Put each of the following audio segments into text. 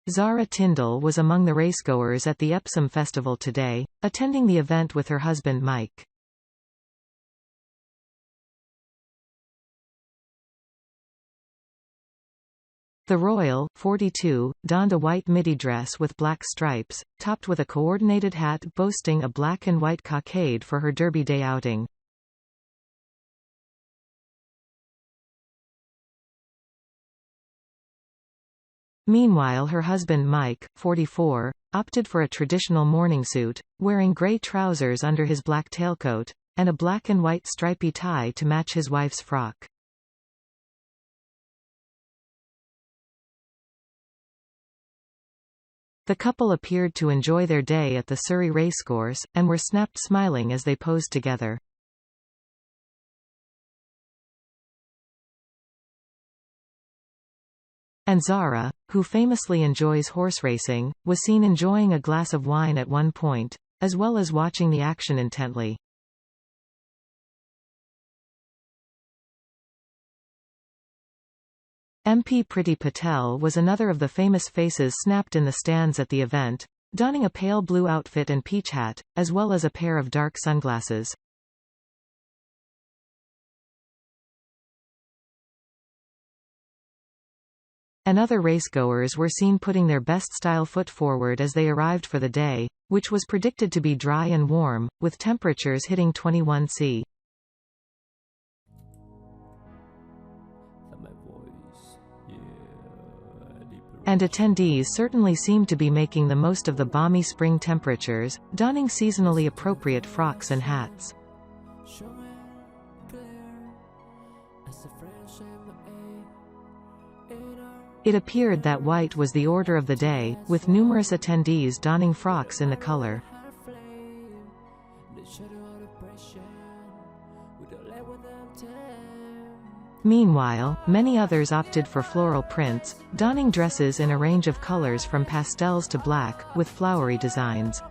Zara Tindall was among the racegoers at the Epsom Festival today, attending the event with her husband Mike. The royal, 42, donned a white midi dress with black stripes, topped with a coordinated hat boasting a black and white cockade for her Derby Day outing. Meanwhile, her husband Mike, 44, opted for a traditional morning suit, wearing grey trousers under his black tailcoat, and a black and white stripy tie to match his wife's frock. The couple appeared to enjoy their day at the Surrey racecourse, and were snapped smiling as they posed together. And Zara, who famously enjoys horse racing, was seen enjoying a glass of wine at one point, as well as watching the action intently. MP Priti Patel was another of the famous faces snapped in the stands at the event, donning a pale blue outfit and peach hat, as well as a pair of dark sunglasses. And other racegoers were seen putting their best style foot forward as they arrived for the day, which was predicted to be dry and warm, with temperatures hitting 21°C. And attendees certainly seemed to be making the most of the balmy spring temperatures, donning seasonally appropriate frocks and hats. It appeared that white was the order of the day, with numerous attendees donning frocks in the color. Meanwhile, many others opted for floral prints, donning dresses in a range of colors from pastels to black, with flowery designs.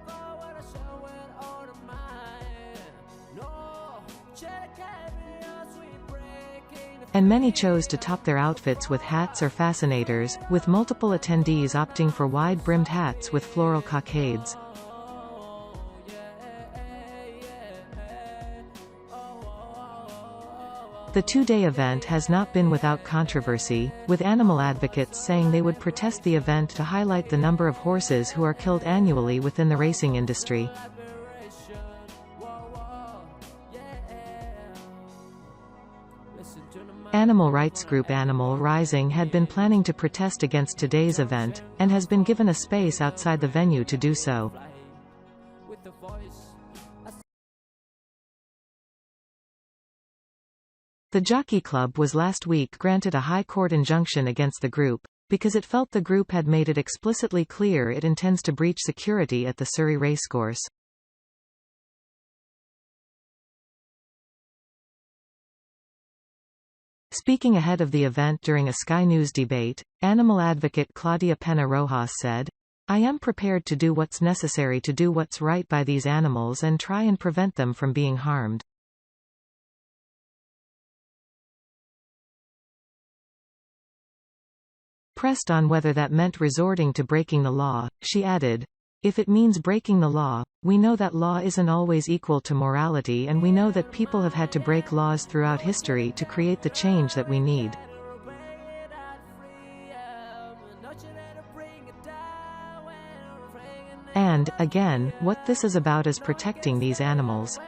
And many chose to top their outfits with hats or fascinators, with multiple attendees opting for wide-brimmed hats with floral cockades. The two-day event has not been without controversy, with animal advocates saying they would protest the event to highlight the number of horses who are killed annually within the racing industry. Animal rights group Animal Rising had been planning to protest against today's event, and has been given a space outside the venue to do so. The Jockey Club was last week granted a High Court injunction against the group, because it felt the group had made it explicitly clear it intends to breach security at the Surrey racecourse. Speaking ahead of the event during a Sky News debate, animal advocate Claudia Pena Rojas said, "I am prepared to do what's necessary to do what's right by these animals and try and prevent them from being harmed." Pressed on whether that meant resorting to breaking the law, she added, "If it means breaking the law, we know that law isn't always equal to morality, and we know that people have had to break laws throughout history to create the change that we need." And, again, what this is about is protecting these animals.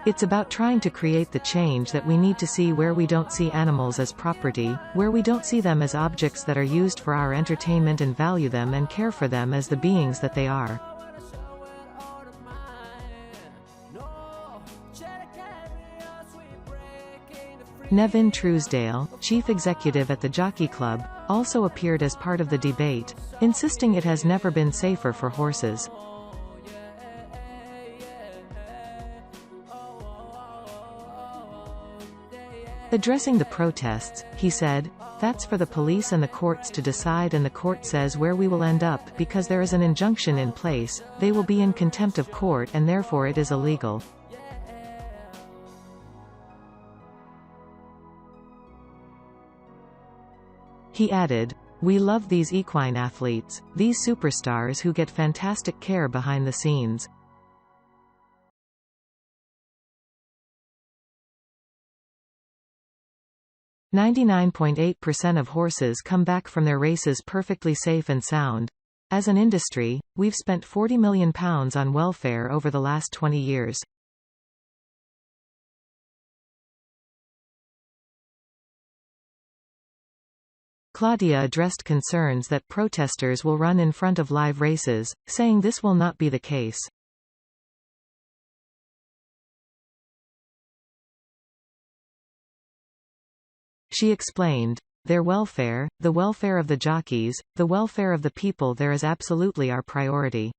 It's about trying to create the change that we need to see, where we don't see animals as property, where we don't see them as objects that are used for our entertainment, and value them and care for them as the beings that they are. Nevin Truesdale, chief executive at the Jockey Club, also appeared as part of the debate, insisting it has never been safer for horses. Addressing the protests, he said, "That's for the police and the courts to decide, and the court says where we will end up because there is an injunction in place, they will be in contempt of court and therefore it is illegal." He added, We love these equine athletes, these superstars who get fantastic care behind the scenes. 99.8% of horses come back from their races perfectly safe and sound. As an industry, we've spent £40 million on welfare over the last 20 years. Claudia addressed concerns that protesters will run in front of live races, saying this will not be the case. She explained, "Their welfare, the welfare of the jockeys, the welfare of the people there is absolutely our priority."